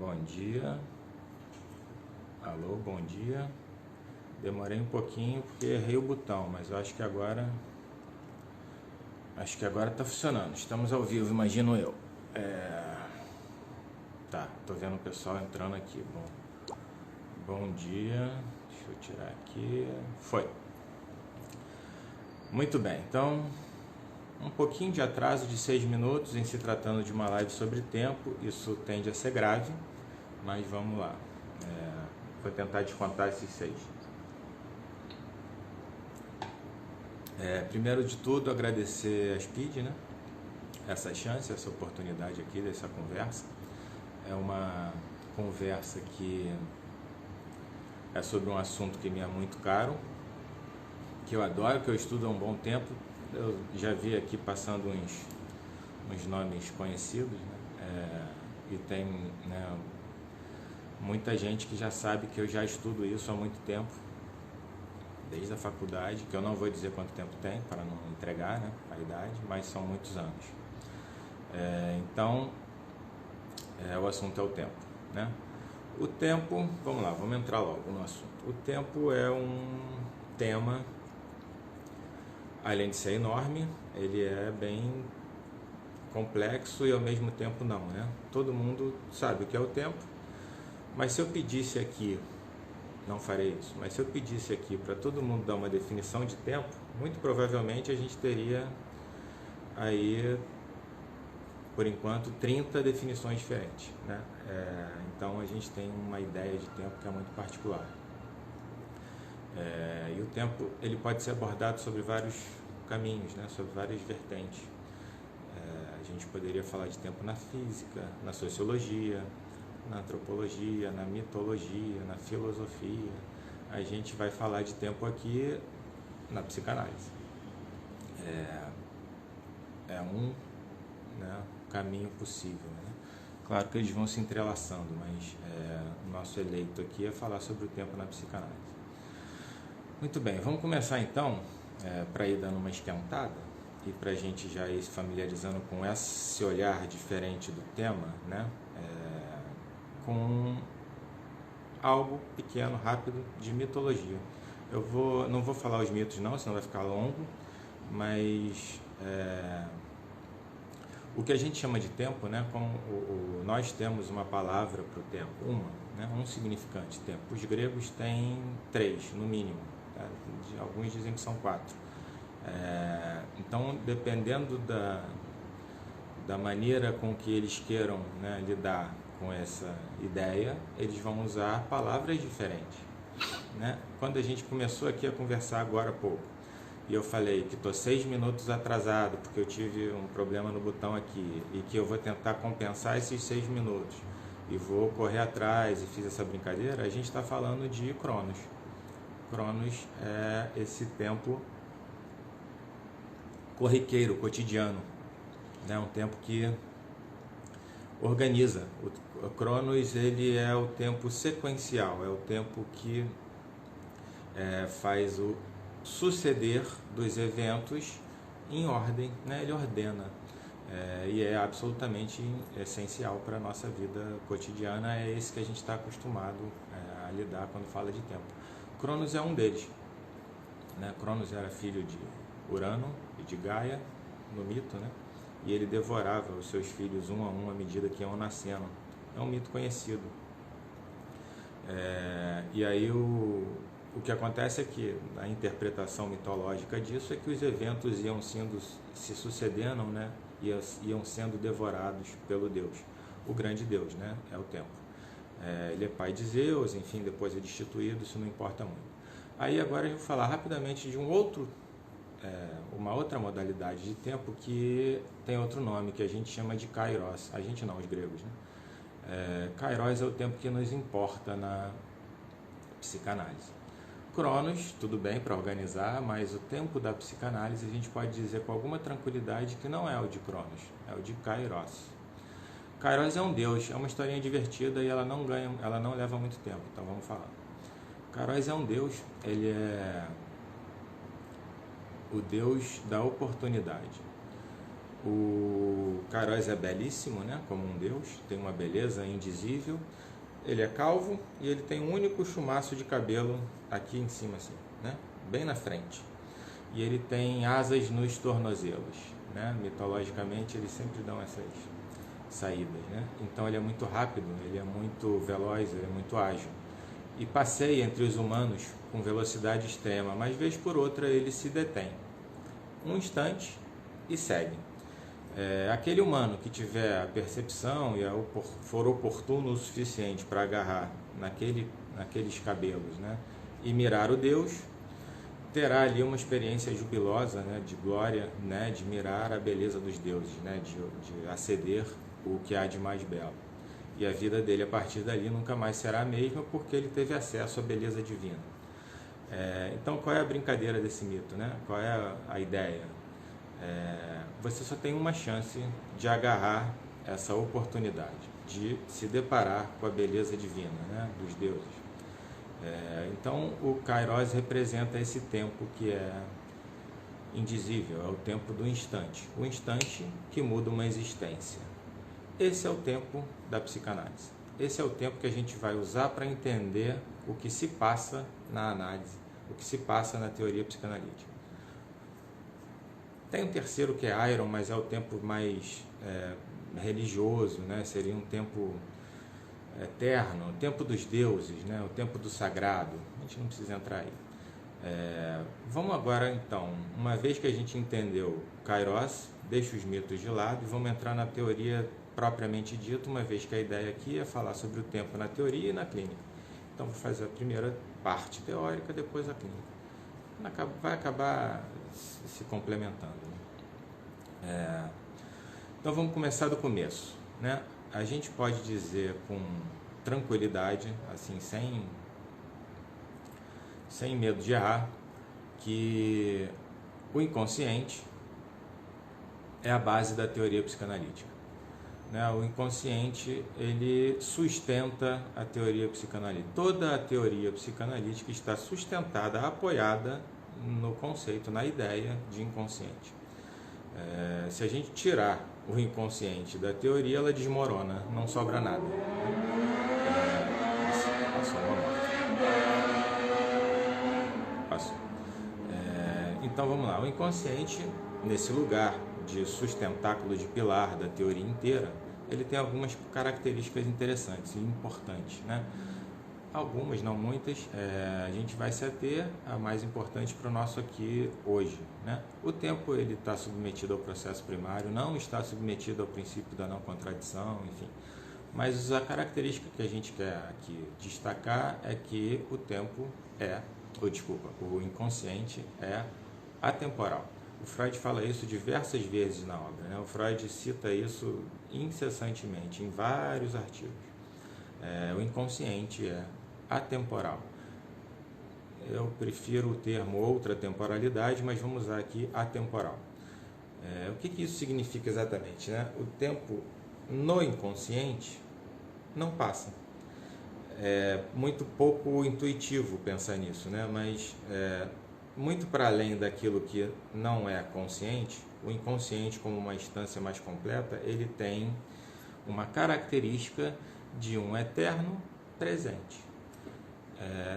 Bom dia. Alô, bom dia. Demorei um pouquinho porque errei o botão, mas eu acho que agora tá funcionando. Estamos ao vivo, imagino eu. Tá, tô vendo o pessoal entrando aqui. Bom dia. Deixa eu tirar aqui. Foi. Muito bem. Então, um pouquinho de atraso de 6 minutos em se tratando de uma live sobre tempo. Isso tende a ser grave, mas vamos lá. Vou tentar descontar esses 6. Primeiro de tudo, agradecer a Speed, né? Essa chance, essa oportunidade aqui dessa conversa. É uma conversa que é sobre um assunto que me é muito caro, que eu adoro, que eu estudo há um bom tempo. Eu já vi aqui passando uns nomes conhecidos, né? E tem, né, muita gente que já sabe que eu já estudo isso há muito tempo, desde a faculdade, que eu não vou dizer quanto tempo tem, para não entregar, né, a idade, mas são muitos anos. Então, o assunto é o tempo, né? O tempo, vamos lá, vamos entrar logo no assunto. O tempo é um tema, além de ser enorme, ele é bem complexo e ao mesmo tempo não, né? Todo mundo sabe o que é o tempo, mas se eu pedisse aqui, não farei isso, mas se eu pedisse aqui para todo mundo dar uma definição de tempo, muito provavelmente a gente teria aí, por enquanto, 30 definições diferentes, né? Então a gente tem uma ideia de tempo que é muito particular. E o tempo ele pode ser abordado sobre vários caminhos, né? Sobre várias vertentes. A gente poderia falar de tempo na física, na sociologia, na antropologia, na mitologia, na filosofia. A gente vai falar de tempo aqui na psicanálise. É um, né, caminho possível, né? Claro que eles vão se entrelaçando, mas o nosso eleito aqui é falar sobre o tempo na psicanálise. Muito bem, vamos começar então, para ir dando uma esquentada e para a gente já ir se familiarizando com esse olhar diferente do tema, né? Com algo pequeno, rápido, de mitologia. Eu não vou falar os mitos não, senão vai ficar longo, mas o que a gente chama de tempo, né? Como nós temos uma palavra para o tempo, né? Um significante, tempo. Os gregos têm 3, no mínimo, tá? Alguns dizem que são 4. Então, dependendo da maneira com que eles queiram, né, lidar com essa ideia, eles vão usar palavras diferentes, né? Quando a gente começou aqui a conversar agora há pouco, e eu falei que estou 6 minutos atrasado porque eu tive um problema no botão aqui e que eu vou tentar compensar esses 6 minutos e vou correr atrás e fiz essa brincadeira, a gente está falando de Cronos. Cronos é esse tempo corriqueiro, cotidiano, né? Um tempo que organiza. O Cronos ele é o tempo sequencial, é o tempo que faz o suceder dos eventos em ordem, né? Ele ordena, e é absolutamente essencial para a nossa vida cotidiana. É esse que a gente está acostumado a lidar quando fala de tempo. Cronos é um deles, né? Cronos era filho de Urano e de Gaia no mito, né? E ele devorava os seus filhos um a um à medida que iam nascendo. É um mito conhecido. E aí o que acontece é que a interpretação mitológica disso é que os eventos iam se sucedendo, né? Iam sendo devorados pelo Deus. O grande Deus, né? É o tempo. Ele é pai de Zeus, enfim, depois é destituído, isso não importa muito. Aí agora eu vou falar rapidamente de uma outra modalidade de tempo que tem outro nome, que a gente chama de Kairos. A gente não, os gregos, né? Kairos é o tempo que nos importa na psicanálise. Cronos, tudo bem para organizar, mas o tempo da psicanálise a gente pode dizer com alguma tranquilidade que não é o de Cronos, é o de Kairos. Kairos é um deus, é uma historinha divertida e ela não leva muito tempo, então vamos falar. Kairos é um deus, ele é o deus da oportunidade. O Kairos é belíssimo, né? Como um deus, tem uma beleza indizível. Ele é calvo e ele tem um único chumaço de cabelo aqui em cima, assim, né? Bem na frente. E ele tem asas nos tornozelos, né? Mitologicamente, eles sempre dão essas saídas, né? Então ele é muito rápido, ele é muito veloz, ele é muito ágil. E passeia entre os humanos com velocidade extrema, mas vez por outra ele se detém um instante e segue. Aquele humano que tiver a percepção e for oportuno o suficiente para agarrar naqueles cabelos, né, e mirar o Deus, terá ali uma experiência jubilosa, né, de glória, né, de mirar a beleza dos deuses, né, de aceder o que há de mais belo. E a vida dele a partir dali nunca mais será a mesma, porque ele teve acesso à beleza divina. Então, qual é a brincadeira desse mito, né? Qual é a ideia? Você só tem uma chance de agarrar essa oportunidade, de se deparar com a beleza divina, né, dos deuses. Então, o Kairos representa esse tempo que é indizível, é o tempo do instante, o instante que muda uma existência. Esse é o tempo da psicanálise. Esse é o tempo que a gente vai usar para entender o que se passa na análise, o que se passa na teoria psicanalítica. Tem um terceiro que é Iron, mas é o tempo mais religioso, né? Seria um tempo eterno, o tempo dos deuses, né? O tempo do sagrado. A gente não precisa entrar aí. Vamos agora, então, uma vez que a gente entendeu Kairos, deixa os mitos de lado e vamos entrar na teoria propriamente dita, uma vez que a ideia aqui é falar sobre o tempo na teoria e na clínica. Então, vou fazer a primeira parte teórica, depois a clínica. Vai acabar se complementando, né? Então vamos começar do começo, né? A gente pode dizer com tranquilidade, assim, sem medo de errar, que o inconsciente é a base da teoria psicanalítica, né? O inconsciente, ele sustenta a teoria psicanalítica. Toda a teoria psicanalítica está sustentada, apoiada no conceito, na ideia de inconsciente. Se a gente tirar o inconsciente da teoria, ela desmorona, não sobra nada. Passou. Então vamos lá, o inconsciente, nesse lugar de sustentáculo de pilar da teoria inteira, ele tem algumas características interessantes e importantes, né? Algumas, não muitas, a gente vai se ater a mais importante para o nosso aqui hoje, né? O tempo, ele está submetido ao processo primário, não está submetido ao princípio da não contradição, enfim. Mas a característica que a gente quer aqui destacar é que o tempo o inconsciente é atemporal. O Freud fala isso diversas vezes na obra, né? O Freud cita isso incessantemente em vários artigos. O inconsciente é atemporal. Eu prefiro o termo outra temporalidade, mas vamos usar aqui atemporal. O que isso significa exatamente, né? O tempo no inconsciente não passa. É muito pouco intuitivo pensar nisso, né? Mas muito para além daquilo que não é consciente, o inconsciente, como uma instância mais completa, ele tem uma característica de um eterno presente.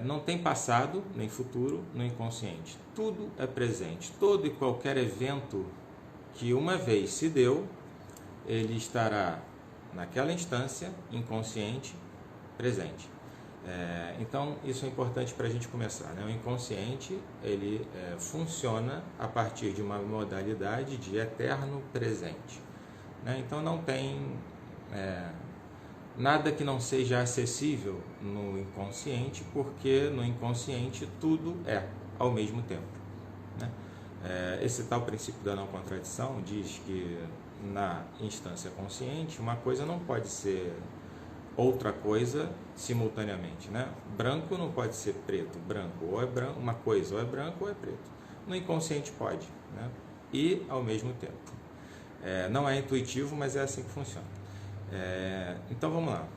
Não tem passado nem futuro no inconsciente. Tudo é presente. Todo e qualquer evento que uma vez se deu, ele estará naquela instância inconsciente presente. Então, isso é importante para a gente começar, né? O inconsciente, ele funciona a partir de uma modalidade de eterno presente, né? Então, não tem nada que não seja acessível no inconsciente, porque no inconsciente tudo é ao mesmo tempo, né? Esse tal princípio da não contradição diz que na instância consciente uma coisa não pode ser outra coisa simultaneamente, né? Branco não pode ser preto, branco ou é branco, uma coisa ou é branco ou é preto. No inconsciente pode, né? E ao mesmo tempo. Não é intuitivo, mas é assim que funciona. Então vamos lá.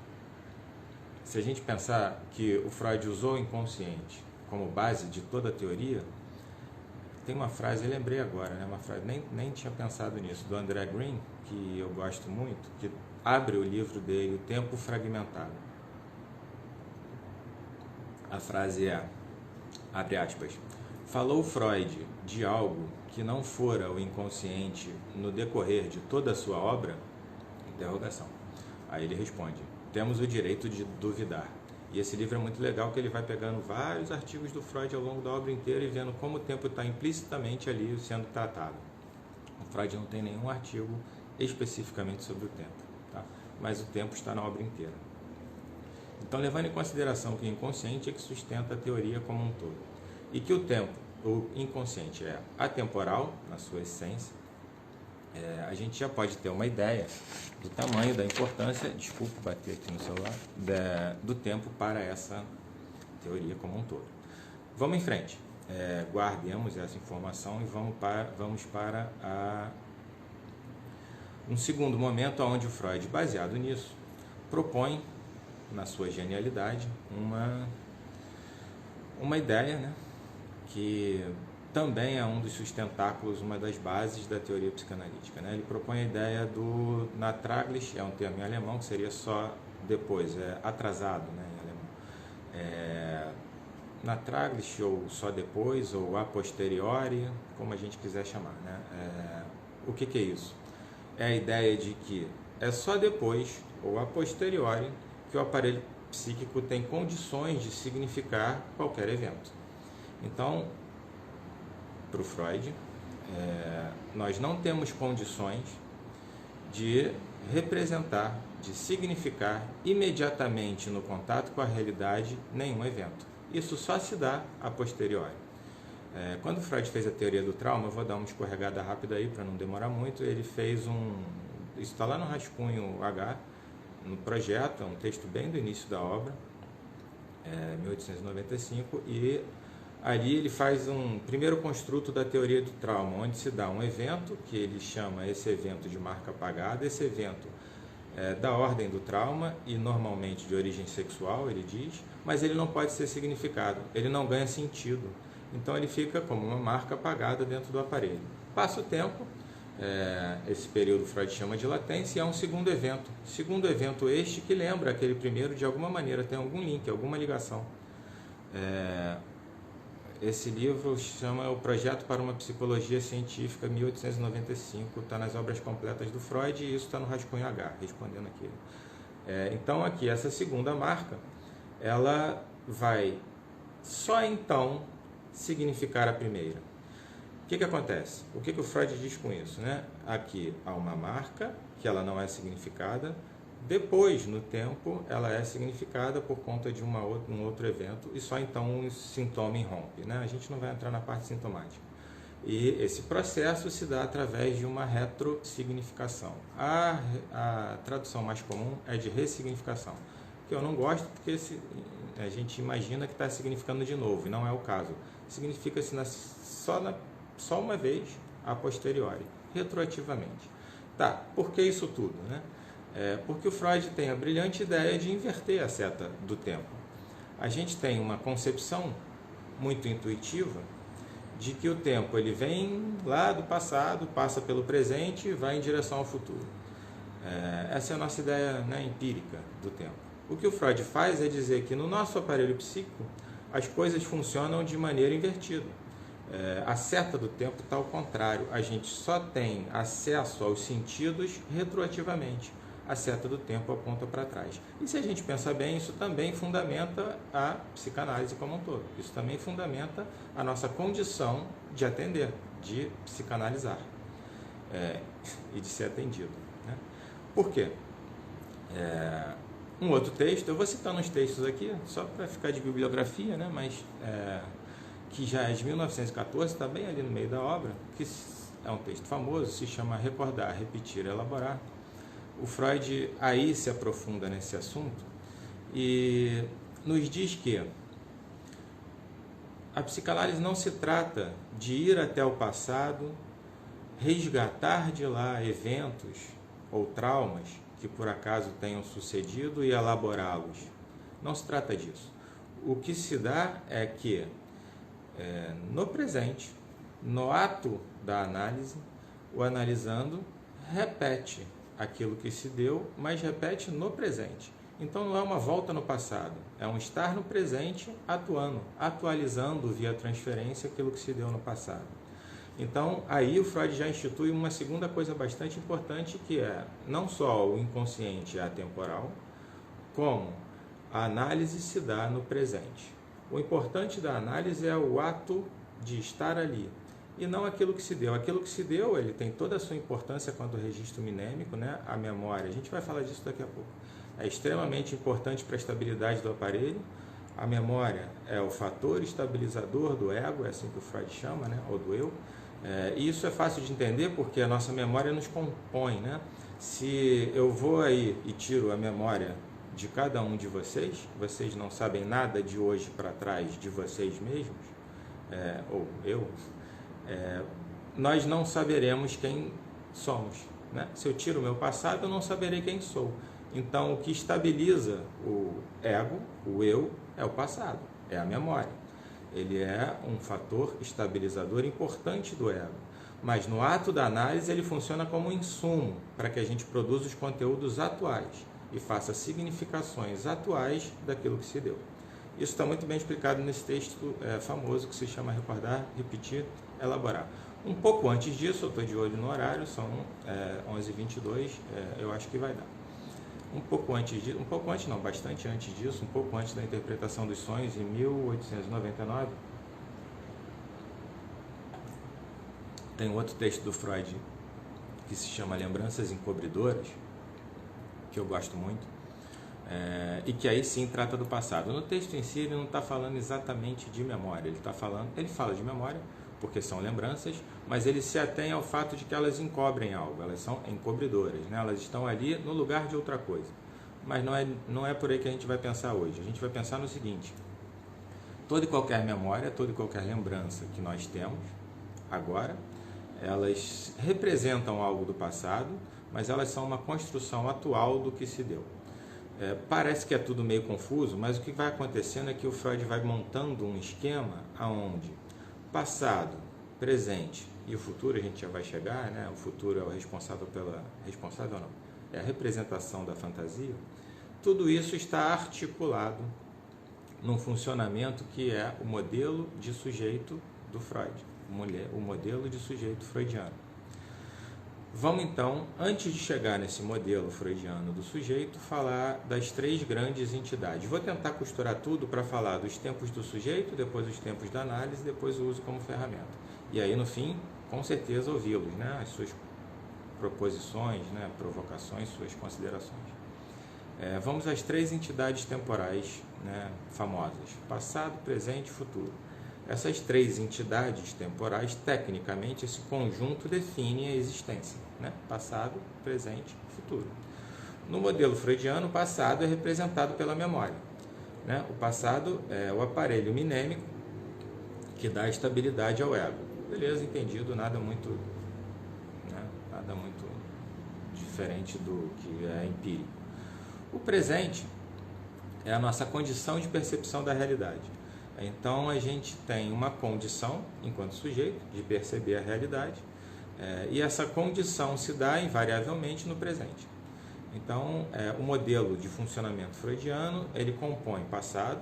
Se a gente pensar que o Freud usou o inconsciente como base de toda a teoria, tem uma frase, eu lembrei agora, né? Uma frase, nem tinha pensado nisso, do André Green, que eu gosto muito, que abre o livro dele, O Tempo Fragmentado. A frase é, abre aspas, falou Freud de algo que não fora o inconsciente no decorrer de toda a sua obra? Interrogação. Aí ele responde, temos o direito de duvidar. E esse livro é muito legal, que ele vai pegando vários artigos do Freud ao longo da obra inteira e vendo como o tempo está implicitamente ali sendo tratado. O Freud não tem nenhum artigo especificamente sobre o tempo, tá? Mas o tempo está na obra inteira. Então, levando em consideração que o inconsciente é que sustenta a teoria como um todo, e que o tempo, o inconsciente, é atemporal na sua essência, a gente já pode ter uma ideia do tamanho, da importância, desculpe bater aqui no celular, do tempo para essa teoria como um todo. Vamos em frente, guardemos essa informação e vamos para um segundo momento onde o Freud, baseado nisso, propõe, na sua genialidade, uma ideia, né, que também é um dos sustentáculos, uma das bases da teoria psicanalítica, né? Ele propõe a ideia do natraglish, é um termo em alemão, que seria só depois, atrasado, né, em alemão. Natraglish, ou só depois, ou a posteriori, como a gente quiser chamar, né? O que é isso? É a ideia de que é só depois, ou a posteriori, que o aparelho psíquico tem condições de significar qualquer evento. Então, para o Freud, nós não temos condições de representar, de significar imediatamente no contato com a realidade nenhum evento. Isso só se dá a posteriori. Quando Freud fez a teoria do trauma, eu vou dar uma escorregada rápida aí para não demorar muito, ele fez isso está lá no rascunho H, no projeto, é um texto bem do início da obra, 1895, e ali ele faz um primeiro construto da teoria do trauma, onde se dá um evento, que ele chama esse evento de marca apagada. Esse evento é da ordem do trauma e normalmente de origem sexual, ele diz, mas ele não pode ser significado, ele não ganha sentido. Então ele fica como uma marca apagada dentro do aparelho. Passa o tempo, esse período Freud chama de latência, e é um segundo evento. Segundo evento este que lembra aquele primeiro de alguma maneira, tem algum link, alguma ligação. Esse livro chama O Projeto para uma Psicologia Científica, 1895, está nas obras completas do Freud, e isso está no rascunho H, respondendo aqui. Então aqui, essa segunda marca, ela vai só então significar a primeira. O que acontece? O que o Freud diz com isso, né? Aqui há uma marca, que ela não é significada, depois, no tempo, ela é significada por conta de um outro evento, e só então um sintoma irrompe, né? A gente não vai entrar na parte sintomática. E esse processo se dá através de uma retrossignificação. A tradução mais comum é de ressignificação, que eu não gosto porque a gente imagina que está significando de novo, e não é o caso. Significa-se só uma vez, a posteriori, retroativamente. Tá, por que isso tudo, né? Porque o Freud tem a brilhante ideia de inverter a seta do tempo. A gente tem uma concepção muito intuitiva de que o tempo ele vem lá do passado, passa pelo presente e vai em direção ao futuro. Essa é a nossa ideia, né, empírica do tempo. O que o Freud faz é dizer que no nosso aparelho psíquico as coisas funcionam de maneira invertida. A seta do tempo está ao contrário, a gente só tem acesso aos sentidos retroativamente. A seta do tempo aponta para trás. E se a gente pensar bem, isso também fundamenta a psicanálise como um todo. Isso também fundamenta a nossa condição de atender, de psicanalizar e de ser atendido, né? Por quê? Um outro texto, eu vou citando uns textos aqui, só para ficar de bibliografia, né? Mas que já é de 1914, está bem ali no meio da obra, que é um texto famoso, se chama Recordar, Repetir, Elaborar. O Freud aí se aprofunda nesse assunto e nos diz que a psicanálise não se trata de ir até o passado, resgatar de lá eventos ou traumas que por acaso tenham sucedido e elaborá-los. Não se trata disso. O que se dá é que no presente, No ato da análise, o analisando repete aquilo que se deu, mas repete no presente. Então não é uma volta no passado, é um estar no presente atuando, atualizando via transferência aquilo que se deu no passado. Então aí o Freud já institui uma segunda coisa bastante importante, que é não só o inconsciente é atemporal, como a análise se dá no presente. O importante da análise é o ato de estar ali, e não aquilo que se deu. Aquilo que se deu, ele tem toda a sua importância quanto ao registro mnêmico, né? A memória, a gente vai falar disso daqui a pouco, é extremamente importante para a estabilidade do aparelho. A memória é o fator estabilizador do ego, é assim que o Freud chama, né? Ou do eu. E isso é fácil de entender porque a nossa memória nos compõe, né? Se eu vou aí e tiro a memória de cada um de vocês, vocês não sabem nada de hoje para trás de vocês mesmos, ou eu, nós não saberemos quem somos, né? Se eu tiro o meu passado, eu não saberei quem sou. Então, o que estabiliza o ego, o eu, é o passado, é a memória. Ele é um fator estabilizador importante do ego. Mas no ato da análise, ele funciona como um insumo para que a gente produza os conteúdos atuais e faça significações atuais daquilo que se deu. Isso está muito bem explicado nesse texto famoso que se chama Recordar, Repetir, Elaborar. Um pouco antes disso, eu estou de olho no horário, são 11h22, eu acho que vai dar. Um pouco antes disso, bastante antes disso, um pouco antes da interpretação dos sonhos, em 1899, tem outro texto do Freud que se chama Lembranças Encobridoras, que eu gosto muito, e que aí sim trata do passado. No texto em si ele não está falando exatamente de memória, ele fala de memória, porque são lembranças, mas ele se atém ao fato de que elas encobrem algo, elas são encobridoras, né? Elas estão ali no lugar de outra coisa. Mas não é por aí que a gente vai pensar hoje. A gente vai pensar no seguinte: toda e qualquer memória, toda e qualquer lembrança que nós temos agora, elas representam algo do passado, mas elas são uma construção atual do que se deu. Parece que é tudo meio confuso, mas o que vai acontecendo é que o Freud vai montando um esquema onde passado, presente e o futuro, a gente já vai chegar, né? O futuro é o responsável ou não? É a representação da fantasia. Tudo isso está articulado num funcionamento que é o modelo de sujeito do Freud, o modelo de sujeito freudiano. Vamos então, antes de chegar nesse modelo freudiano do sujeito, falar das três grandes entidades. Vou tentar costurar tudo para falar dos tempos do sujeito, depois os tempos da análise, depois o uso como ferramenta. E aí, no fim, com certeza, ouvi-los, né? As suas proposições, né? Provocações, suas considerações. Vamos às três entidades temporais, né? Famosas: passado, presente e futuro. Essas três entidades temporais, tecnicamente, esse conjunto define a existência, né? Passado, presente e futuro. No modelo freudiano, o passado é representado pela memória, né? O passado é o aparelho mnêmico que dá estabilidade ao ego. Beleza, entendido, nada muito diferente do que é empírico. O presente é a nossa condição de percepção da realidade. Então, a gente tem uma condição, enquanto sujeito, de perceber a realidade, e essa condição se dá invariavelmente no presente. Então, o modelo de funcionamento freudiano, ele compõe passado,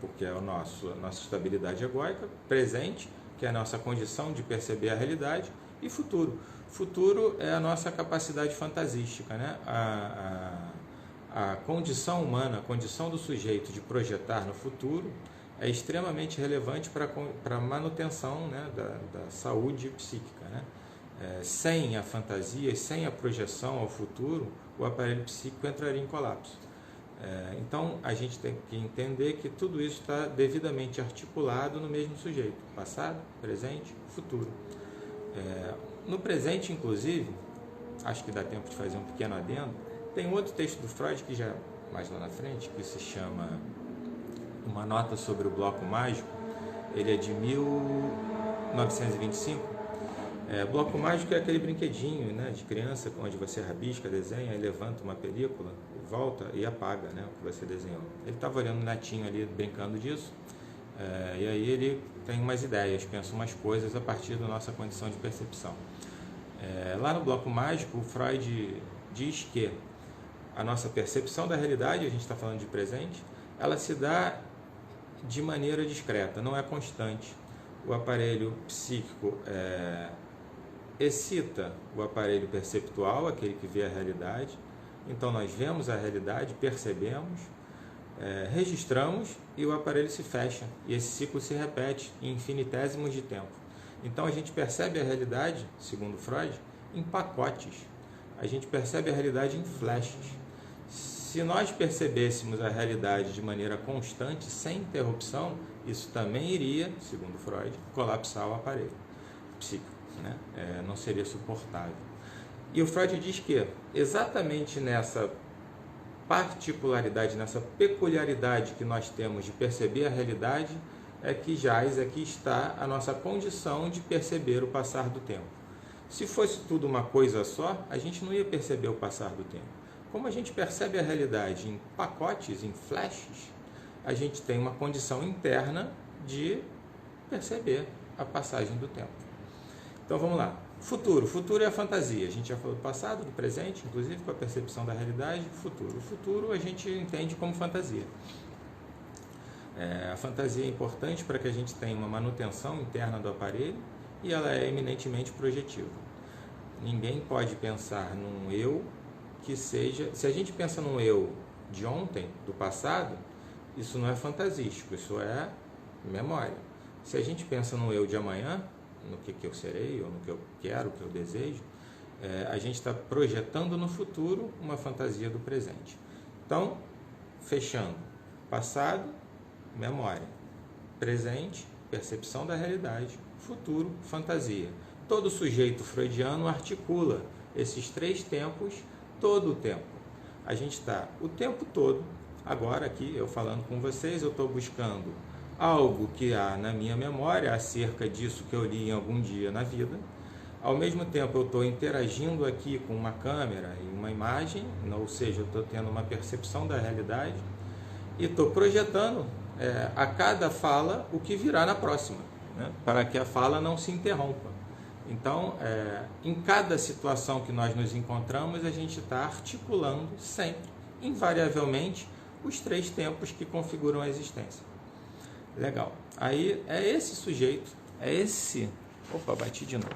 porque é a nossa estabilidade egóica, presente, que é a nossa condição de perceber a realidade, e futuro. Futuro é a nossa capacidade fantasística, né? A condição humana, a condição do sujeito de projetar no futuro, é extremamente relevante para a manutenção, né, da saúde psíquica, né? Sem a fantasia, sem a projeção ao futuro, o aparelho psíquico entraria em colapso. Então, a gente tem que entender que tudo isso está devidamente articulado no mesmo sujeito: passado, presente, futuro. No presente, inclusive, acho que dá tempo de fazer um pequeno adendo, tem outro texto do Freud, que já mais lá na frente, que se chama Uma Nota sobre o Bloco Mágico. Ele é de 1925. Bloco mágico é aquele brinquedinho, né, de criança, onde você rabisca, desenha e levanta uma película, volta e apaga, né, o que você desenhou. Ele estava olhando o netinho ali, brincando disso. E aí ele tem umas ideias, pensa umas coisas a partir da nossa condição de percepção. Lá no Bloco Mágico, o Freud diz que a nossa percepção da realidade, a gente está falando de presente, ela se dá de maneira discreta, não é constante. O aparelho psíquico excita o aparelho perceptual, aquele que vê a realidade. Então nós vemos a realidade, percebemos, registramos e o aparelho se fecha. E esse ciclo se repete em infinitésimos de tempo. Então a gente percebe a realidade, segundo Freud, em pacotes. A gente percebe a realidade em flashes. Se nós percebêssemos a realidade de maneira constante, sem interrupção, isso também iria, segundo Freud, colapsar o aparelho psíquico, né? Não seria suportável. E o Freud diz que exatamente nessa particularidade, nessa peculiaridade que nós temos de perceber a realidade, é que está a nossa condição de perceber o passar do tempo. Se fosse tudo uma coisa só, a gente não ia perceber o passar do tempo. Como a gente percebe a realidade em pacotes, em flashes, a gente tem uma condição interna de perceber a passagem do tempo. Então vamos lá. Futuro. Futuro é a fantasia. A gente já falou do passado, do presente, inclusive com a percepção da realidade. Futuro. O futuro a gente entende como fantasia. A fantasia é importante para que a gente tenha uma manutenção interna do aparelho e ela é eminentemente projetiva. Ninguém pode pensar num eu que seja... Se a gente pensa num eu de ontem, do passado, isso não é fantasístico, isso é memória. Se a gente pensa no eu de amanhã, no que eu serei, ou no que eu quero, o que eu desejo, a gente está projetando no futuro uma fantasia do presente. Então, fechando, passado, memória, presente, percepção da realidade, futuro, fantasia. Todo sujeito freudiano articula esses três tempos todo o tempo. A gente está o tempo todo, agora aqui eu falando com vocês, eu estou buscando algo que há na minha memória acerca disso que eu li em algum dia na vida. Ao mesmo tempo eu estou interagindo aqui com uma câmera e uma imagem, ou seja, eu estou tendo uma percepção da realidade e estou projetando a cada fala o que virá na próxima, né? Para que a fala não se interrompa. Então, em cada situação que nós nos encontramos, a gente está articulando sempre, invariavelmente, os três tempos que configuram a existência. Legal. Aí é esse sujeito, bati de novo.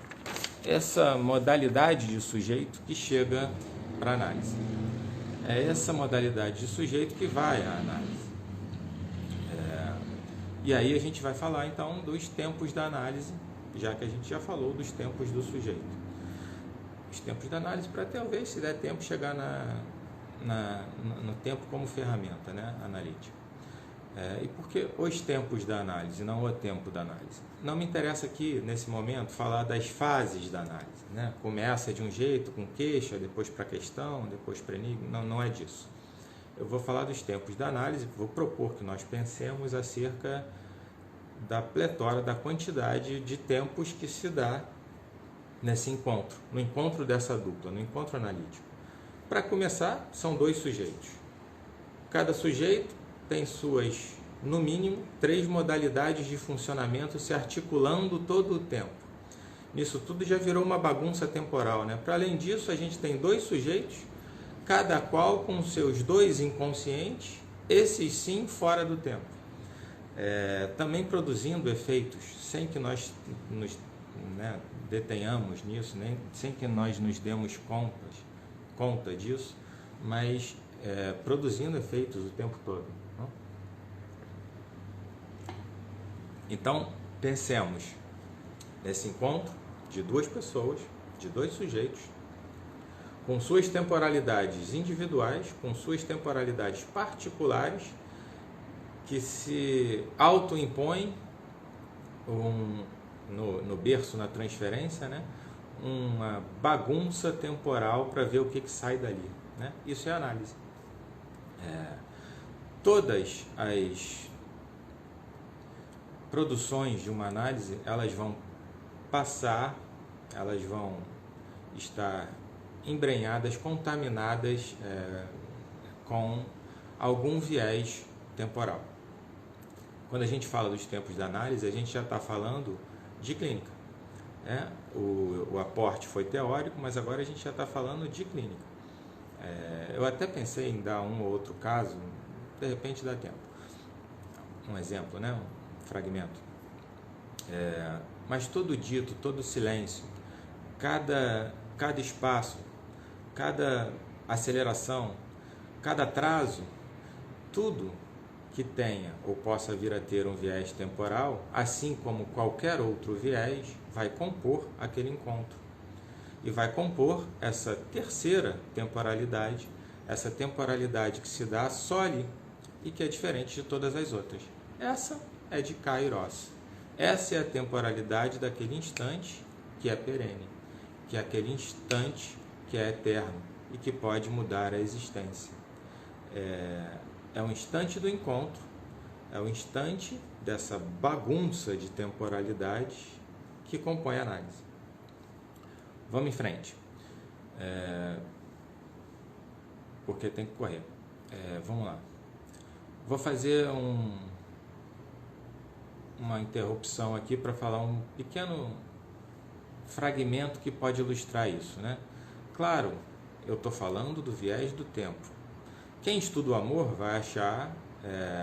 Essa modalidade de sujeito que chega para a análise. É essa modalidade de sujeito que vai à análise. E aí a gente vai falar então dos tempos da análise, já que a gente já falou dos tempos do sujeito. Os tempos da análise para talvez, se der tempo, chegar no tempo como ferramenta, né, analítica. E por que os tempos da análise, não o tempo da análise? Não me interessa aqui, nesse momento, falar das fases da análise, né? Começa de um jeito, com queixa, depois para questão, depois para enigma, não é disso. Eu vou falar dos tempos da análise, vou propor que nós pensemos acerca da pletora, da quantidade de tempos que se dá nesse encontro, no encontro dessa dupla, no encontro analítico. Para começar, são dois sujeitos. Cada sujeito tem suas, no mínimo, 3 modalidades de funcionamento se articulando todo o tempo. Nisso tudo já virou uma bagunça temporal, né? Para além disso, a gente tem 2 sujeitos, cada qual com seus 2 inconscientes, esses sim fora do tempo. Também produzindo efeitos, sem que nós nos detenhamos nisso, sem que nós nos demos conta disso, mas produzindo efeitos o tempo todo. Não? Então, pensemos nesse encontro de 2 pessoas, de 2 sujeitos, com suas temporalidades individuais, com suas temporalidades particulares, que se autoimpõem no berço, na transferência, né? Uma bagunça temporal para ver o que sai dali, né? Isso é análise. Todas as produções de uma análise, elas vão passar, elas vão estar embrenhadas, contaminadas com algum viés temporal. quando a gente fala dos tempos da análise, a gente já está falando de clínica. O aporte foi teórico, mas agora a gente já está falando de clínica. Eu até pensei em dar um ou outro caso, de repente dá tempo. Um exemplo, né? Um fragmento. Mas todo dito, todo silêncio, cada espaço, cada aceleração, cada atraso, tudo que tenha ou possa vir a ter um viés temporal, assim como qualquer outro viés, vai compor aquele encontro. E vai compor essa terceira temporalidade, essa temporalidade que se dá só ali e que é diferente de todas as outras. Essa é de Kairos. Essa é a temporalidade daquele instante que é perene, que é aquele instante que é eterno e que pode mudar a existência. É um instante do encontro, é o instante dessa bagunça de temporalidades que compõe a análise. Vamos em frente, porque tem que correr. Vamos lá. Vou fazer uma interrupção aqui para falar um pequeno fragmento que pode ilustrar isso, né? Claro, eu estou falando do viés do tempo. Quem estuda o amor vai achar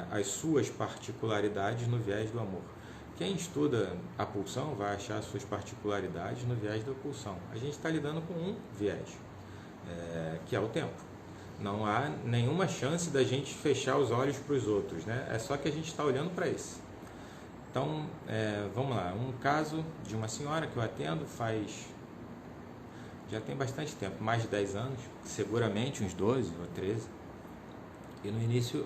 as suas particularidades no viés do amor. Quem estuda a pulsão vai achar as suas particularidades no viés da pulsão. A gente está lidando com um viés, que é o tempo. Não há nenhuma chance da gente fechar os olhos para os outros, né? É só que a gente está olhando para esse. Então, vamos lá. Um caso de uma senhora que eu atendo já tem bastante tempo, mais de 10 anos, seguramente uns 12 ou 13. E no início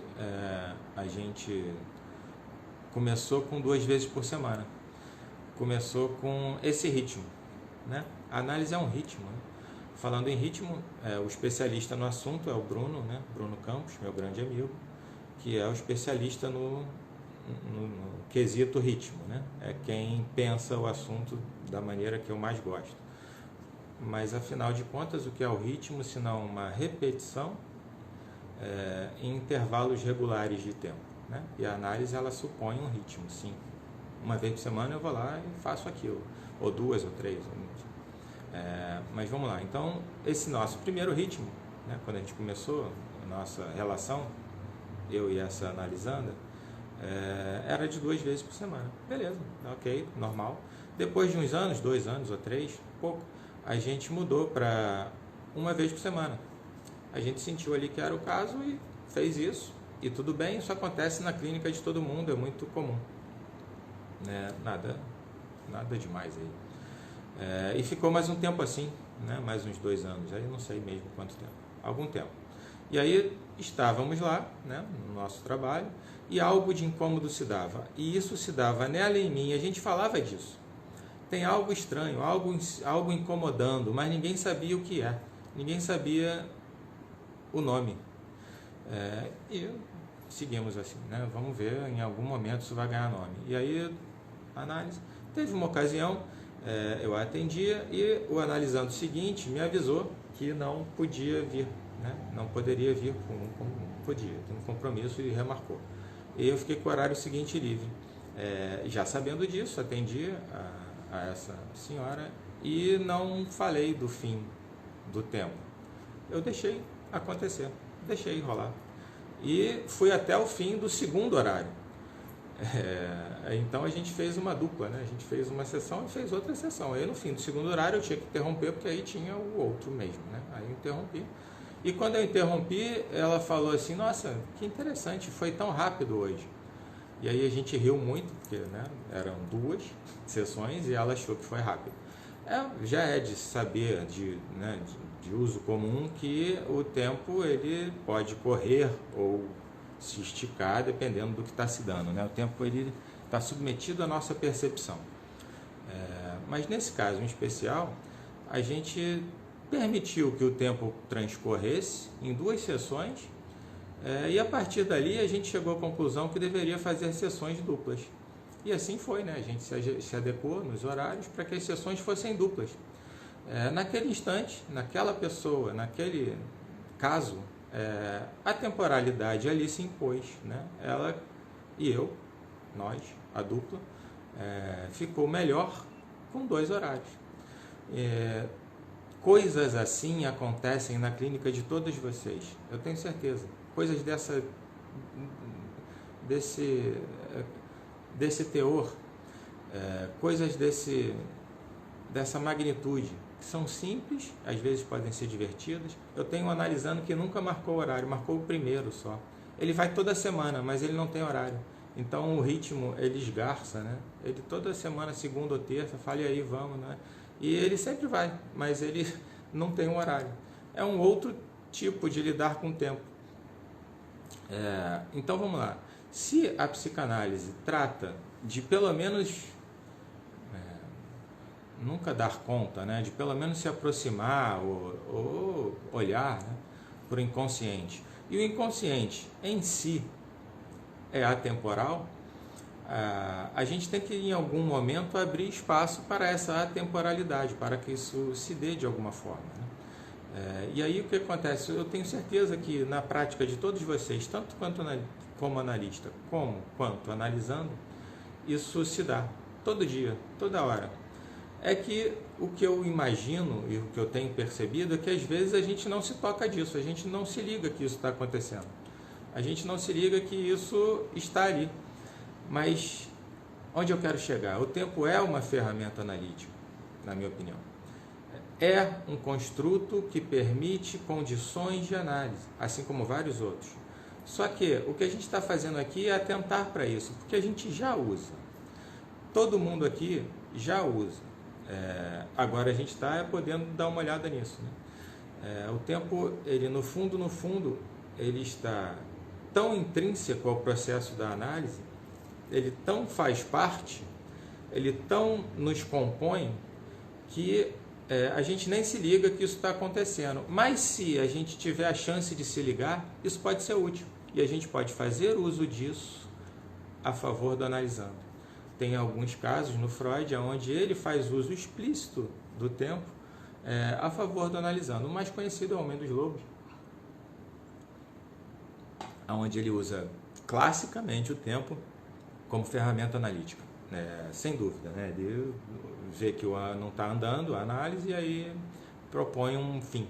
a gente começou com 2 vezes por semana. Começou com esse ritmo, né? A análise é um ritmo, né? Falando em ritmo, o especialista no assunto é o Bruno, né? Bruno Campos, meu grande amigo, que é o especialista no quesito ritmo, né? É quem pensa o assunto da maneira que eu mais gosto. Mas afinal de contas, o que é o ritmo, senão uma repetição em intervalos regulares de tempo, né? E a análise ela supõe um ritmo, sim. Uma vez por semana eu vou lá e faço aquilo, ou 2 ou 3. Mas vamos lá. Então, esse nosso primeiro ritmo, né? Quando a gente começou a nossa relação, eu e essa analisanda, era de 2 vezes por semana. Beleza, ok, normal. Depois de uns anos, 2 anos ou 3, pouco, a gente mudou para 1 vez por semana. A gente sentiu ali que era o caso e fez isso. E tudo bem, isso acontece na clínica de todo mundo, é muito comum. Nada demais aí. E ficou mais um tempo assim, né? Mais uns 2 anos, aí não sei mesmo quanto tempo, algum tempo. E aí estávamos lá, né, no nosso trabalho, e algo de incômodo se dava. E isso se dava nela e em mim, a gente falava disso. Tem algo estranho, algo incomodando, mas ninguém sabia o que é. Ninguém sabia o nome. E seguimos assim, né? Vamos ver, em algum momento isso vai ganhar nome. E aí, análise. Teve uma ocasião, eu a atendia e o analisando seguinte me avisou que não podia vir, né? Não poderia vir, podia, tem um compromisso e remarcou. E eu fiquei com o horário seguinte livre. Já sabendo disso, atendi a essa senhora e não falei do fim do tempo. Eu deixei acontecer, deixei rolar. E fui até o fim do segundo horário. Então a gente fez uma dupla, né? A gente fez uma sessão e fez outra sessão. Aí no fim do segundo horário eu tinha que interromper, porque aí tinha o outro mesmo, né? Aí eu interrompi. E quando eu interrompi, ela falou assim: nossa, que interessante, foi tão rápido hoje. E aí a gente riu muito, porque, né, eram 2 sessões e ela achou que foi rápido. Já é de saber, de uso comum, que o tempo ele pode correr ou se esticar dependendo do que está se dando, né? O tempo ele está submetido à nossa percepção. Mas nesse caso em especial, a gente permitiu que o tempo transcorresse em 2 sessões, e a partir dali a gente chegou à conclusão que deveria fazer sessões duplas. E assim foi, né? A gente se adequou nos horários para que as sessões fossem duplas. Naquele instante, naquela pessoa, naquele caso, a temporalidade ali se impôs, né? Ela e eu nós, a dupla, ficou melhor com 2 horários. Coisas assim acontecem na clínica de todos vocês, eu tenho certeza. Coisas desse teor, coisas dessa magnitude, que são simples, às vezes podem ser divertidas. Eu tenho um analisando que nunca marcou horário, marcou o primeiro só. Ele vai toda semana, mas ele não tem horário. Então o ritmo, ele esgarça, né? Ele toda semana, segunda ou terça, fala, e aí, vamos, né? E ele sempre vai, mas ele não tem um horário. É um outro tipo de lidar com o tempo. Então vamos lá. Se a psicanálise trata de pelo menos nunca dar conta, né, de pelo menos se aproximar ou olhar, né, para o inconsciente, e o inconsciente em si é atemporal, a gente tem que em algum momento abrir espaço para essa atemporalidade, para que isso se dê de alguma forma, né? E aí o que acontece? Eu tenho certeza que na prática de todos vocês, tanto como analista, quanto analisando, isso se dá todo dia, toda hora. É que o que eu imagino e o que eu tenho percebido é que às vezes a gente não se toca disso, a gente não se liga que isso está acontecendo, a gente não se liga que isso está ali. Mas onde eu quero chegar? O tempo é uma ferramenta analítica, na minha opinião. É um construto que permite condições de análise, assim como vários outros. Só que o que a gente está fazendo aqui é atentar para isso, porque a gente já usa. Todo mundo aqui já usa. Agora a gente está podendo dar uma olhada nisso, né? O tempo, ele no fundo, ele está tão intrínseco ao processo da análise, ele tão faz parte, ele tão nos compõe, que a gente nem se liga que isso está acontecendo. Mas se a gente tiver a chance de se ligar, isso pode ser útil. E a gente pode fazer uso disso a favor do analisando. Tem alguns casos no Freud onde ele faz uso explícito do tempo a favor do analisando. O mais conhecido é o Homem dos Lobos, onde ele usa classicamente o tempo como ferramenta analítica, sem dúvida, né? Ele vê que não está andando a análise e aí propõe um fim,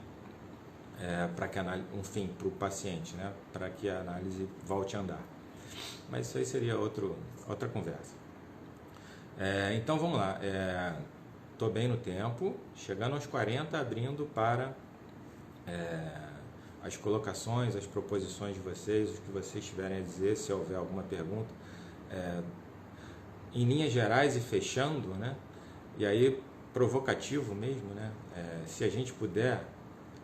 um fim para o paciente, né? Para que a análise volte a andar. Mas isso aí seria outra conversa. Então vamos lá, estou bem no tempo, chegando aos 40, abrindo para as colocações, as proposições de vocês, o que vocês tiverem a dizer, se houver alguma pergunta. Em linhas gerais e fechando, né? E aí provocativo mesmo, né? Se a gente puder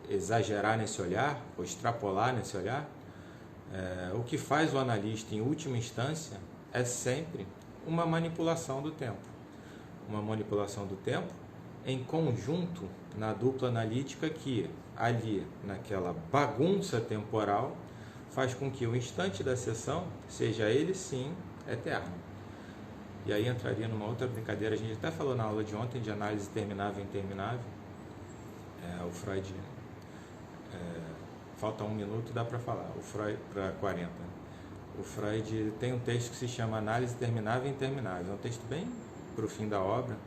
exagerar nesse olhar, ou extrapolar nesse olhar, o que faz o analista em última instância é sempre uma manipulação do tempo. Uma manipulação do tempo em conjunto na dupla analítica que ali, naquela bagunça temporal, faz com que o instante da sessão seja ele sim eterno. E aí entraria numa outra brincadeira, a gente até falou na aula de ontem de análise terminável e interminável. O Freud, falta 1 minuto, dá para falar, o Freud para 40. O Freud tem um texto que se chama Análise Terminável e Interminável, é um texto bem para o fim da obra,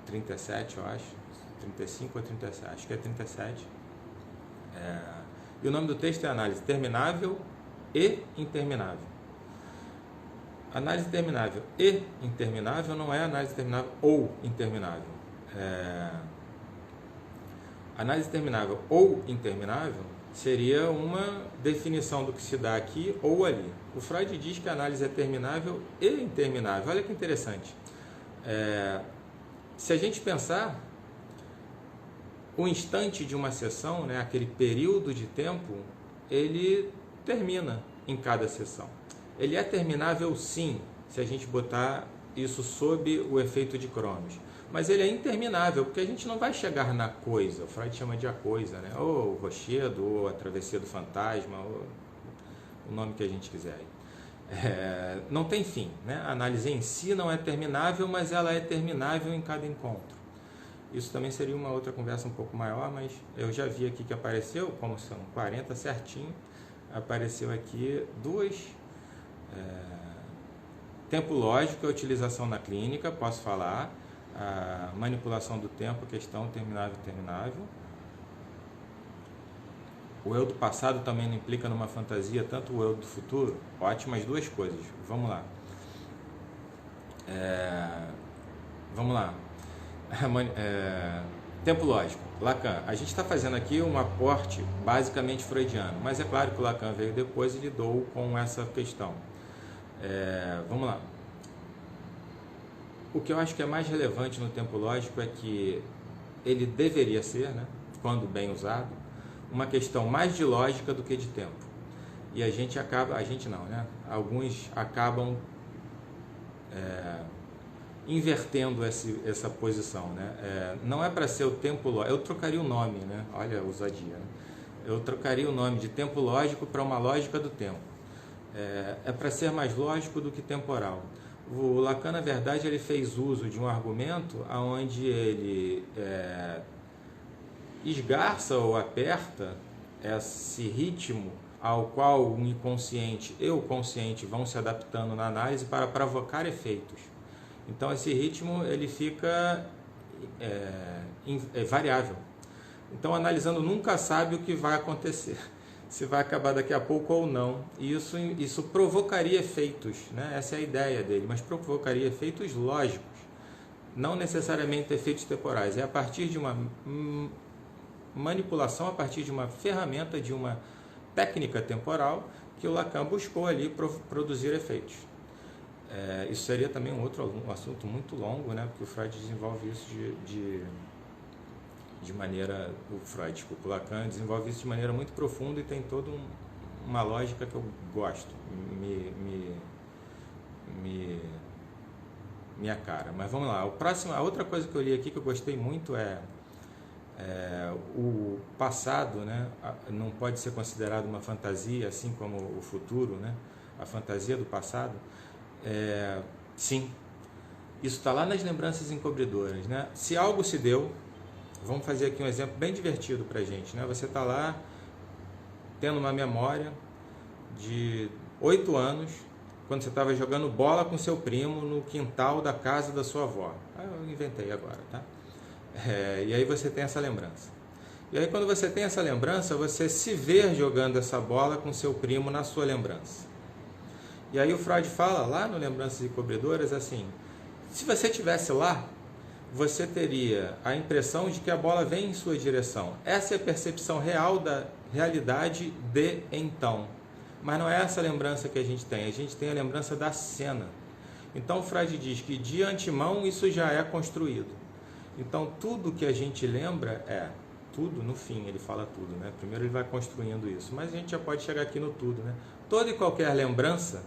37 eu acho, 35 ou 37, acho que é 37. E o nome do texto é Análise Terminável e Interminável. Análise terminável e interminável não é análise terminável ou interminável. Análise terminável ou interminável seria uma definição do que se dá aqui ou ali. O Freud diz que a análise é terminável e interminável. Olha que interessante. Se a gente pensar, o instante de uma sessão, né, aquele período de tempo, ele termina em cada sessão. Ele é terminável sim, se a gente botar isso sob o efeito de Cronos. Mas ele é interminável, porque a gente não vai chegar na coisa. O Freud chama de a coisa, né? Ou o Rochedo, ou a travessia do fantasma, ou o nome que a gente quiser. Não tem fim, né? A análise em si não é terminável, mas ela é terminável em cada encontro. Isso também seria uma outra conversa um pouco maior, mas eu já vi aqui que apareceu, como são 40 certinho, apareceu aqui tempo lógico é a utilização na clínica, posso falar. A manipulação do tempo, questão terminável, terminável. O eu do passado também não implica numa fantasia, tanto o eu do futuro. Ótimas duas coisas. Vamos lá. Vamos lá. Tempo lógico. Lacan. A gente está fazendo aqui um aporte basicamente freudiano, mas é claro que o Lacan veio depois e lidou com essa questão. Vamos lá. O que eu acho que é mais relevante no tempo lógico é que ele deveria ser, né, quando bem usado, uma questão mais de lógica do que de tempo. E alguns acabam invertendo essa posição, né? Não é para ser o tempo lógico, eu trocaria o nome, né? Olha a ousadia, né? Eu trocaria o nome de tempo lógico para uma lógica do tempo. É para ser mais lógico do que temporal. O Lacan, na verdade, ele fez uso de um argumento onde ele esgarça ou aperta esse ritmo ao qual o inconsciente e o consciente vão se adaptando na análise para provocar efeitos. Então, esse ritmo ele fica variável. Então, analisando, nunca sabe o que vai acontecer, se vai acabar daqui a pouco ou não. E isso provocaria efeitos, né? Essa é a ideia dele, mas provocaria efeitos lógicos, não necessariamente efeitos temporais. É a partir de uma manipulação, a partir de uma ferramenta, de uma técnica temporal, que o Lacan buscou ali produzir efeitos. Isso seria também um assunto muito longo, né? Porque o Freud desenvolve isso de maneira... O Lacan desenvolve isso de maneira muito profunda e tem toda uma lógica que eu gosto, minha cara. Mas vamos lá, a outra coisa que eu li aqui que eu gostei muito o passado, né, não pode ser considerado uma fantasia, assim como o futuro, né, a fantasia do passado. Sim, isso está lá nas lembranças encobridoras, né? Se algo se deu, vamos fazer aqui um exemplo bem divertido para a gente, né? Você está lá tendo uma memória de 8 anos, quando você estava jogando bola com seu primo no quintal da casa da sua avó. Eu inventei agora, tá? E aí você tem essa lembrança. E aí quando você tem essa lembrança, você se vê jogando essa bola com seu primo na sua lembrança. E aí o Freud fala lá no Lembranças Encobridoras assim: se você estivesse lá, você teria a impressão de que a bola vem em sua direção. Essa é a percepção real da realidade de então. Mas não é essa lembrança que a gente tem a lembrança da cena. Então o Freud diz que de antemão isso já é construído. Então tudo que a gente lembra tudo, no fim ele fala tudo, né? Primeiro ele vai construindo isso, mas a gente já pode chegar aqui no tudo, né? Toda e qualquer lembrança,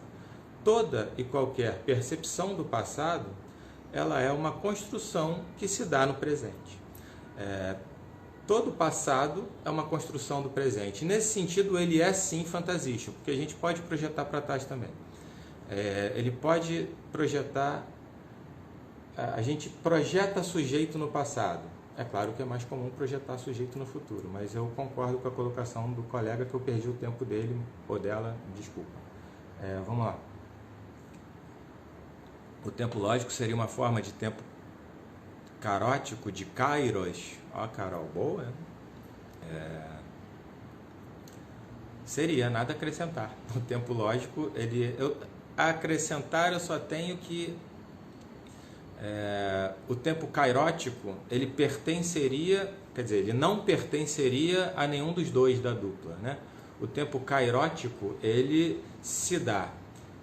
toda e qualquer percepção do passado, ela é uma construção que se dá no presente. Todo passado é uma construção do presente. Nesse sentido, ele é sim fantasístico, porque a gente pode projetar para trás também. Ele pode projetar... A gente projeta sujeito no passado. É claro que é mais comum projetar sujeito no futuro, mas eu concordo com a colocação do colega que eu perdi o tempo dele, ou dela, desculpa. Vamos lá. O tempo lógico seria uma forma de tempo carótico, de kairos. Ó, Carol, boa, né? Seria nada a acrescentar. O tempo lógico, acrescentar eu só tenho que... o tempo kairótico, ele pertenceria, quer dizer, ele não pertenceria a nenhum dos dois da dupla, né? O tempo kairótico, ele se dá,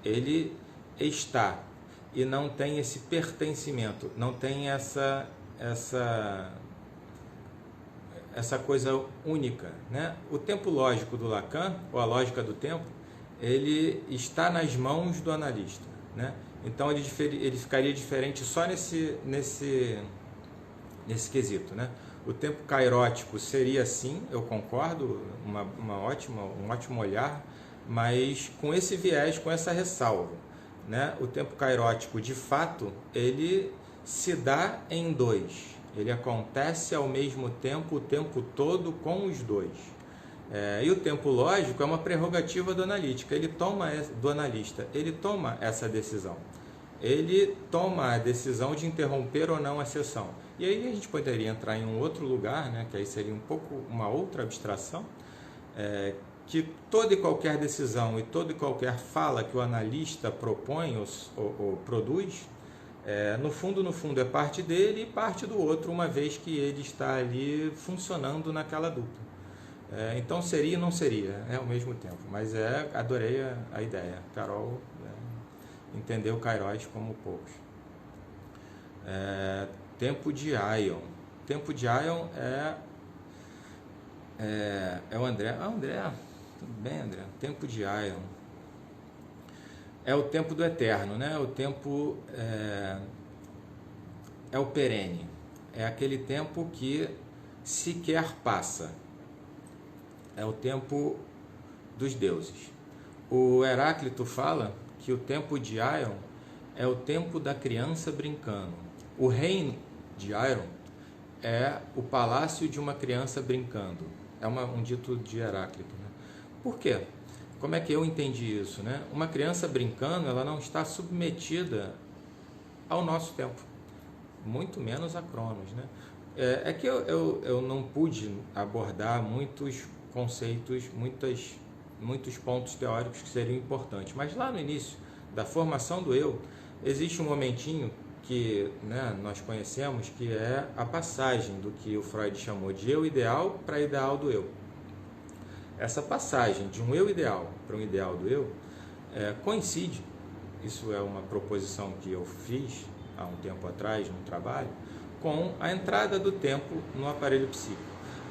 ele está, e não tem esse pertencimento, não tem essa coisa única, né? O tempo lógico do Lacan, ou a lógica do tempo, ele está nas mãos do analista, né? Então ele ficaria diferente só nesse quesito, né? O tempo kairótico seria sim, eu concordo, um ótimo olhar, mas com esse viés, com essa ressalva, né? O tempo kairótico, de fato, ele se dá em dois. Ele acontece ao mesmo tempo, o tempo todo, com os dois. E o tempo lógico é uma prerrogativa do analista. Ele toma essa decisão. ele toma a decisão de interromper ou não a sessão. E aí a gente poderia entrar em um outro lugar, né, que aí seria um pouco uma outra abstração, que toda e qualquer decisão e toda e qualquer fala que o analista propõe ou produz, no fundo é parte dele e parte do outro, uma vez que ele está ali funcionando naquela dupla. Então seria e não seria, ao mesmo tempo. Mas adorei a ideia. Carol entendeu Kairos como poucos. Tempo de Ion. Tempo de Ion é o André. André, tudo bem, André? Tempo de Ion. É o tempo do eterno, né? O tempo é o perene. É aquele tempo que sequer passa. É o tempo dos deuses. O Heráclito fala que o tempo de Ion é o tempo da criança brincando. O reino de Ion é o palácio de uma criança brincando. É um dito de Heráclito, né? Por quê? Como é que eu entendi isso, né? Uma criança brincando, ela não está submetida ao nosso tempo, muito menos a Cronos, né? É que eu não pude abordar muitos conceitos, muitos pontos teóricos que seriam importantes, mas lá no início da formação do eu, existe um momentinho que, né, nós conhecemos, que é a passagem do que o Freud chamou de eu ideal para ideal do eu. Essa passagem de um eu ideal para um ideal do eu coincide, isso é uma proposição que eu fiz há um tempo atrás num trabalho, com a entrada do tempo no aparelho psíquico.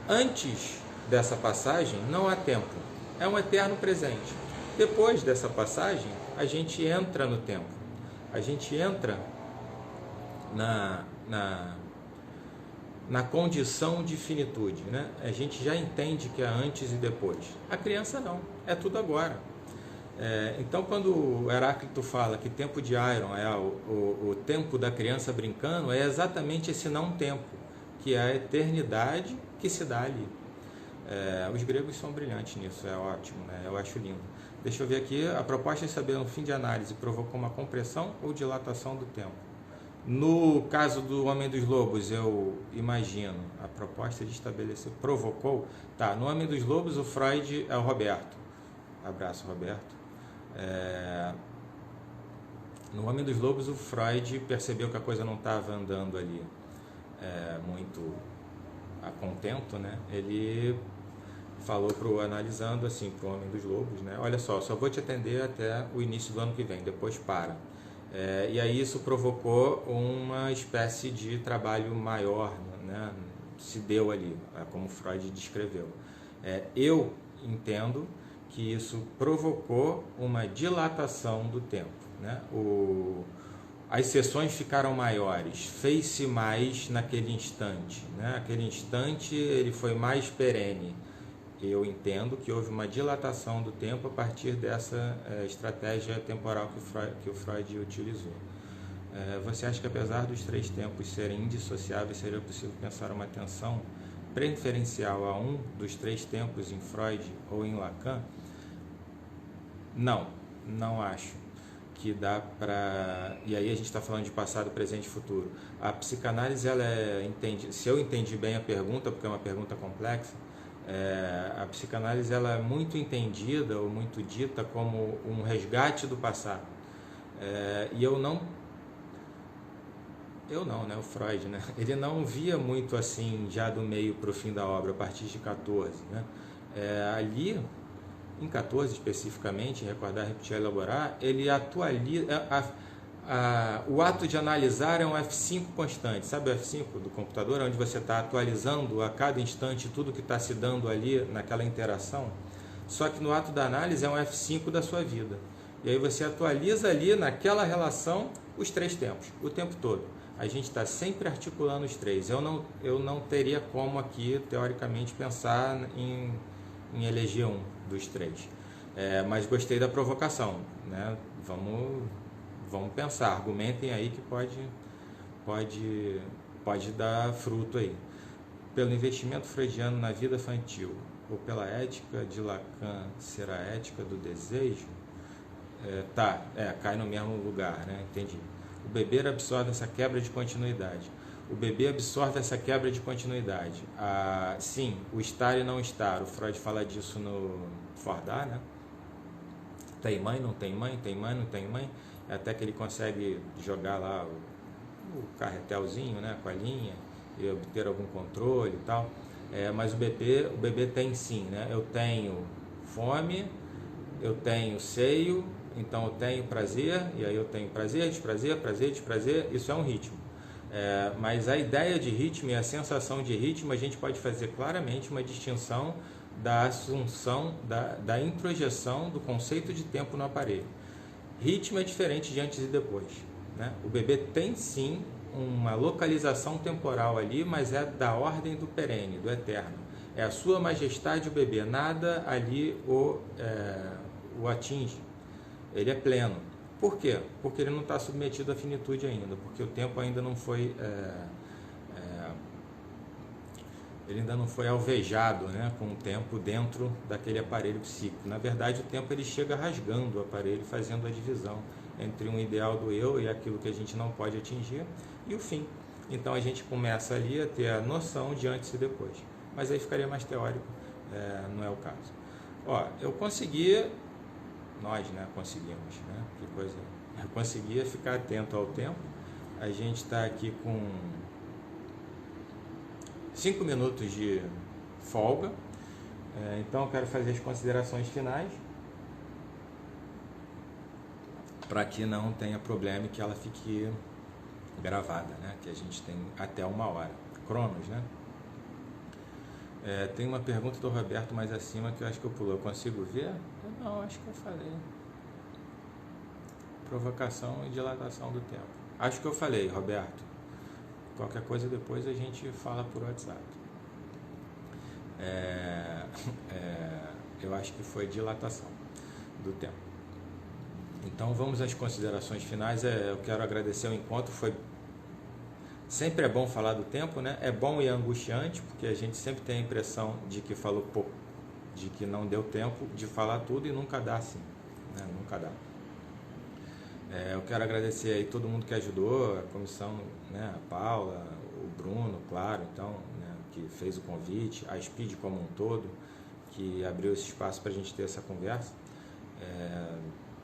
Antes dessa passagem não há tempo, é um eterno presente. Depois dessa passagem, a gente entra no tempo, a gente entra na condição de finitude, né? A gente já entende que há antes e depois. A criança não, é tudo agora. Então, quando o Heráclito fala que tempo de Ion é o tempo da criança brincando, é exatamente esse não tempo, que é a eternidade que se dá ali. Os gregos são brilhantes nisso, é ótimo, né? Eu acho lindo. Deixa eu ver aqui, a proposta é saber, no fim de análise, provocou uma compressão ou dilatação do tempo. No caso do Homem dos Lobos, eu imagino, a proposta de estabelecer, provocou, tá, no Homem dos Lobos o Freud é o Roberto, abraço Roberto, no Homem dos Lobos o Freud percebeu que a coisa não estava andando ali muito a contento, né? Ele falou analisando assim para o Homem dos Lobos, né? Olha só vou te atender até o início do ano que vem, depois para. E aí isso provocou uma espécie de trabalho maior, né? Se deu ali, como Freud descreveu. Eu entendo que isso provocou uma dilatação do tempo, né? As sessões ficaram maiores, fez-se mais naquele instante, né? Aquele instante ele foi mais perene. Eu entendo que houve uma dilatação do tempo a partir dessa estratégia temporal que o Freud utilizou. Você acha que apesar dos três tempos serem indissociáveis, seria possível pensar uma tensão preferencial a um dos três tempos em Freud ou em Lacan? Não acho que dá para... E aí a gente está falando de passado, presente e futuro. A psicanálise, se eu entendi bem a pergunta, porque é uma pergunta complexa, a psicanálise ela é muito entendida ou muito dita como um resgate do passado. E né, o Freud, né? Ele não via muito assim já do meio para o fim da obra, a partir de 14, né? Ali, em 14 especificamente, recordar, repetir, elaborar, ele atualiza... o ato de analisar é um F5 constante, sabe o F5 do computador, onde você está atualizando a cada instante tudo que está se dando ali naquela interação? Só que no ato da análise é um F5 da sua vida. E aí você atualiza ali naquela relação os três tempos, o tempo todo. A gente está sempre articulando os três. Eu não teria como aqui, teoricamente, pensar em eleger um dos três. Mas gostei da provocação, né? Vamos pensar, argumentem aí que pode dar fruto aí. Pelo investimento freudiano na vida infantil, ou pela ética de Lacan ser a ética do desejo, cai no mesmo lugar, né? Entendi. O bebê absorve essa quebra de continuidade. O bebê absorve essa quebra de continuidade. Sim, o estar e não estar. O Freud fala disso no Fordar, né? Tem mãe, não tem mãe, tem mãe, não tem mãe. Até que ele consegue jogar lá o carretelzinho, né, com a linha e obter algum controle e tal. Mas o bebê tem sim, né? Eu tenho fome, eu tenho seio, então eu tenho prazer, e aí eu tenho prazer, desprazer, prazer, desprazer. Isso é um ritmo. Mas a ideia de ritmo e a sensação de ritmo, a gente pode fazer claramente uma distinção da assunção, da introjeção do conceito de tempo no aparelho. Ritmo é diferente de antes e depois, né? O bebê tem sim uma localização temporal ali, mas é da ordem do perene, do eterno. É a sua majestade o bebê, nada ali o atinge. Ele é pleno. Por quê? Porque ele não está submetido à finitude ainda, porque o tempo ainda não foi ele ainda não foi alvejado, né, com o tempo dentro daquele aparelho psíquico. Na verdade, o tempo ele chega rasgando o aparelho, fazendo a divisão entre um ideal do eu e aquilo que a gente não pode atingir e o fim. Então a gente começa ali a ter a noção de antes e depois. Mas aí ficaria mais teórico, não é o caso. Eu conseguia, nós, né, conseguimos, né, que coisa, eu conseguia ficar atento ao tempo. A gente está aqui com 5 minutos de folga, então eu quero fazer as considerações finais para que não tenha problema e que ela fique gravada, né? Que a gente tem até 1 hora. Cronos, né? Tem uma pergunta do Roberto mais acima que eu acho que eu pulo. Eu consigo ver? Não, acho que eu falei. Provocação e dilatação do tempo. Acho que eu falei, Roberto. Qualquer coisa depois a gente fala por WhatsApp. Eu acho que foi dilatação do tempo. Então vamos às considerações finais. Eu quero agradecer o encontro. Sempre é bom falar do tempo, né? É bom e angustiante, porque a gente sempre tem a impressão de que falou pouco, de que não deu tempo de falar tudo e nunca dá assim, né? Nunca dá. Eu quero agradecer aí todo mundo que ajudou, a comissão, né? A Paula, o Bruno, claro, então, né? Que fez o convite, a Speed como um todo, que abriu esse espaço para a gente ter essa conversa.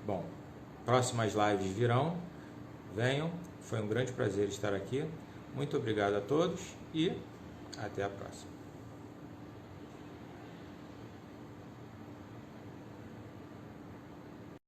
Bom, próximas lives virão, venham, foi um grande prazer estar aqui. Muito obrigado a todos e até a próxima.